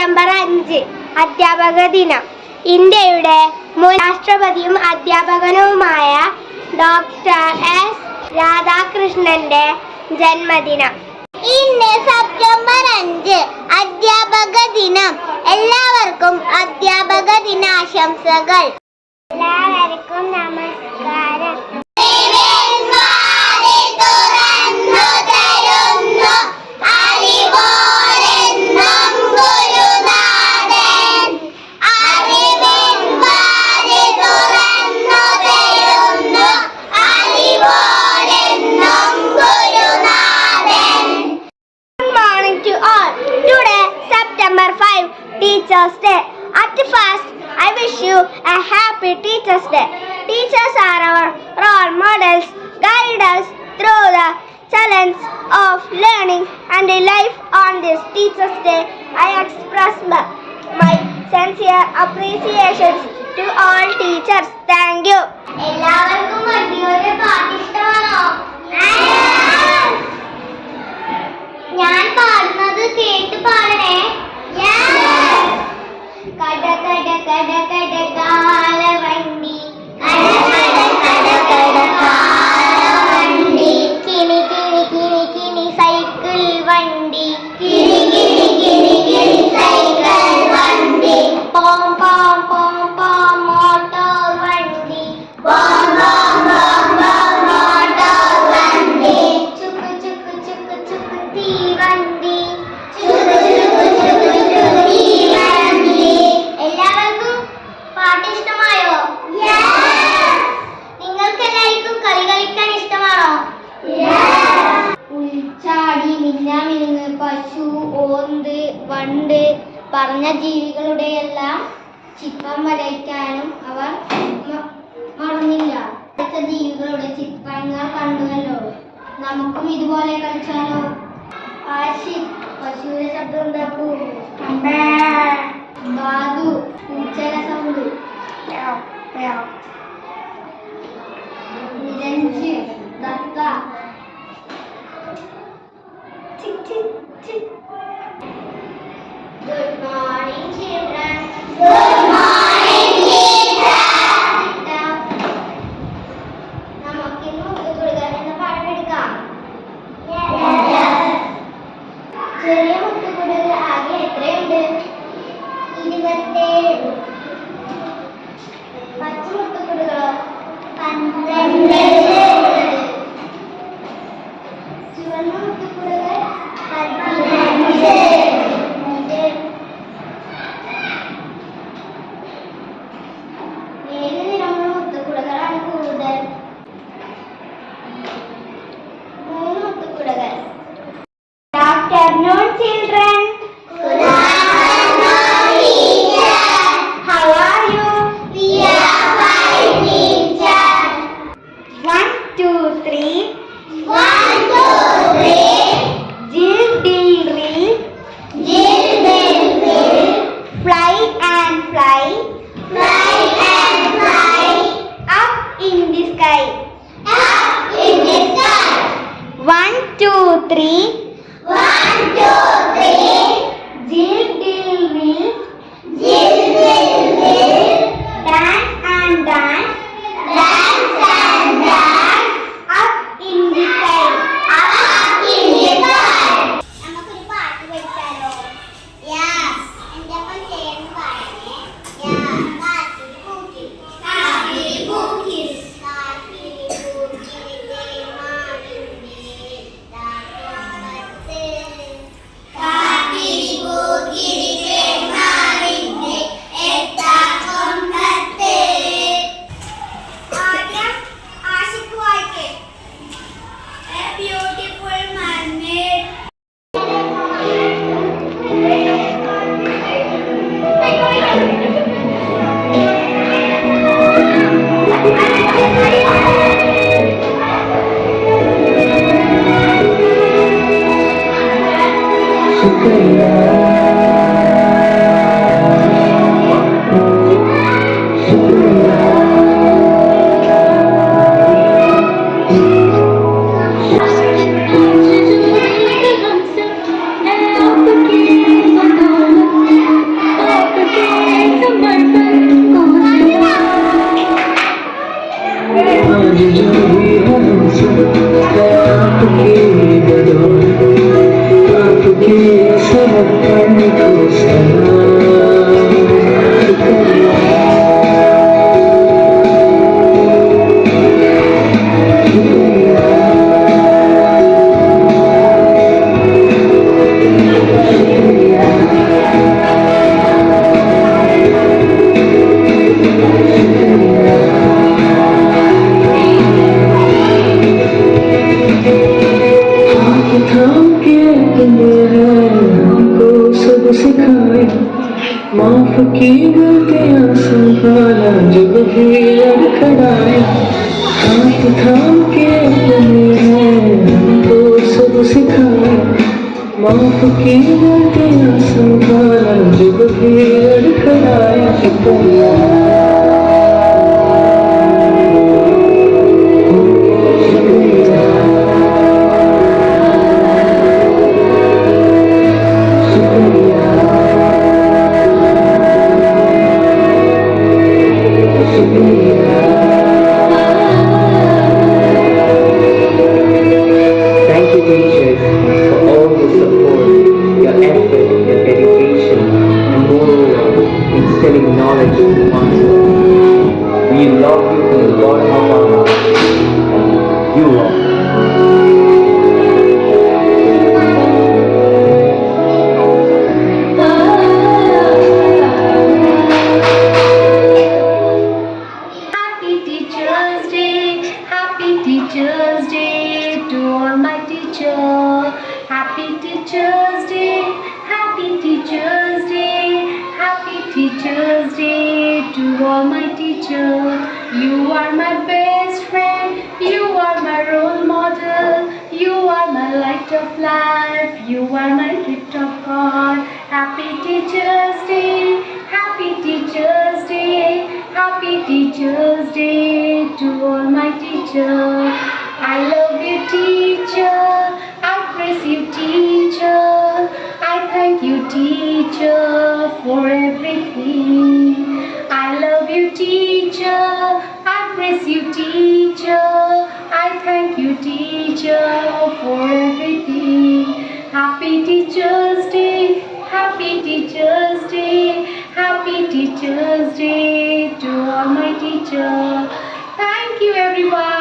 September 5 അധ്യാപക ദിനം. ഇന്ത്യയുടെ മുൻ രാഷ്ട്രപതിയും അധ്യാപകനുമായ ഡോക്ടർ എസ് രാധാകൃഷ്ണന്റെ ജന്മദിനം. ഇന്ന് സെപ്റ്റംബർ 5 അധ്യാപക ദിനം. എല്ലാവർക്കും അധ്യാപക ദിനാശംസകൾ. എല്ലാവർക്കും നമസ്കാരം. September 5, Teachers Day. At first, I wish you a happy Teachers Day. Teachers are our role models, guide us through the challenge of learning and life. On this Teachers Day, I express my sincere appreciation to all teachers. Thank you. എല്ലാവർക്കും അടിപൊളി പാട്ട് ഇഷ്ടമാണോ? ഞാൻ പാടുന്നത് കേട്ട് പാടണേ. കട കട കട കട കാലവണ്ടി, കാലവണ്ടി, കിണി കിണി കിണി കിണി സൈക്കിൾ വണ്ടി, കിണി കിണി കിണി കിണി സൈക്കിൾ വണ്ടി, പോം പോം പോം പോം മോട്ടോർ വണ്ടി, പോം പോം പോം പോം മോട്ടോർ വണ്ടി, ചുക്ക് ചുക്ക് ചുക്ക് ചുക്ക് തീവണ്ടി, ചുക്ക് ചുക്ക് ചുക്ക് ചുക്ക് തീവണ്ടി. എല്ലാവർക്കും പാട്ട് ഇഷ്ടമായോ? നിങ്ങൾക്ക് എല്ലാവർക്കും കളി കളിക്കാൻ ഇഷ്ടമാണോ? ഉൾച്ചാടി, മിന്നാമിനുങ്ങ്, പശു, ഓന്ത്, വണ്ട് പറഞ്ഞ ജീവികളുടെ എല്ലാം ചിത്രം വരയ്ക്കാനും അവർ മറന്നില്ല. അടുത്ത ജീവികളുടെ ചിത്രങ്ങൾ കണ്ടുവല്ലോ. നമുക്കും ഇതുപോലെ കളിച്ചാലോ? പശുവിന്റെ ശബ്ദം ഉണ്ടാക്കൂ. ബാദു പൂച്ചയുടെ sound. Niranj Datta. Good morning, children. Good morning, children. നമുക്കിന്ന് മുത്തുകുടുകൾ എന്ന പാഠം എടുക്കാം. ചെറിയ മുത്തുകുടുകൾ ആകെ എത്രയുണ്ട്? 27. പച്ച മുത്തുകുടുകളോ? 12. ചുവന്ന മുത്തുകുടുകൾ 15. ഏത് നിറമുള്ള മുത്തുകുടുകളാണ് കൂടുതൽ? 3 മുത്തുകുടുകൾ. Good afternoon, children. Good afternoon, teacher. How are you? We are fine, teacher. 1, 2, 3. 1, 2, 3. Jill, dill, rill. Jill, dill, rill. Fly and fly. Fly and fly. Up in the sky. Up in the sky. 1, 2, 3. 1, 2, 3. Jill, dill, rill. Jill, dill, rill. Dance and dance. Dance and dance. Up in the sky. Up in the sky. നമുക്കൊരു പാട്ട് പഠിച്ചാലോ? എൻ്റെ ഒപ്പം ചേർന്ന് പാടണേ. കാക്കിരി പൂക്കിരി, കാക്കിരി പൂക്കിരി, കാക്കിരി പൂക്കിരി തേന്മാവിൻ്റെ താക്കോമ്പത്ത്, കാക്കിരി പൂക്കിരി തേന്മാവിൻ്റെ എത്താക്കൊമ്പത്ത്. ആദ്യം ആശിക്ക് വായിക്കേ. A beautiful mermaid. Thank you, teachers, for all your support, your effort, your dedication, and moreover, instilling knowledge into one's life. We love you from the bottom of our hearts. You all. Happy Teachers Day, Happy Teachers Day to all my teachers. Happy Teachers Day, Happy Teachers Day, Happy Teachers Day to all my teachers. You are my best friend, you are my role model, you are my light of life, you are my gift of God. Happy Teachers Day, Happy Teachers Day, Happy Teachers Day to all my teachers. I love you, teacher. I praise you, teacher. I thank you, teacher, for everything. I love you, teacher. I praise you, teacher. I thank you, teacher, for everything. Happy Teachers Day. Happy Teachers Day. Happy Teachers Day to all my teachers. Thank you, everyone.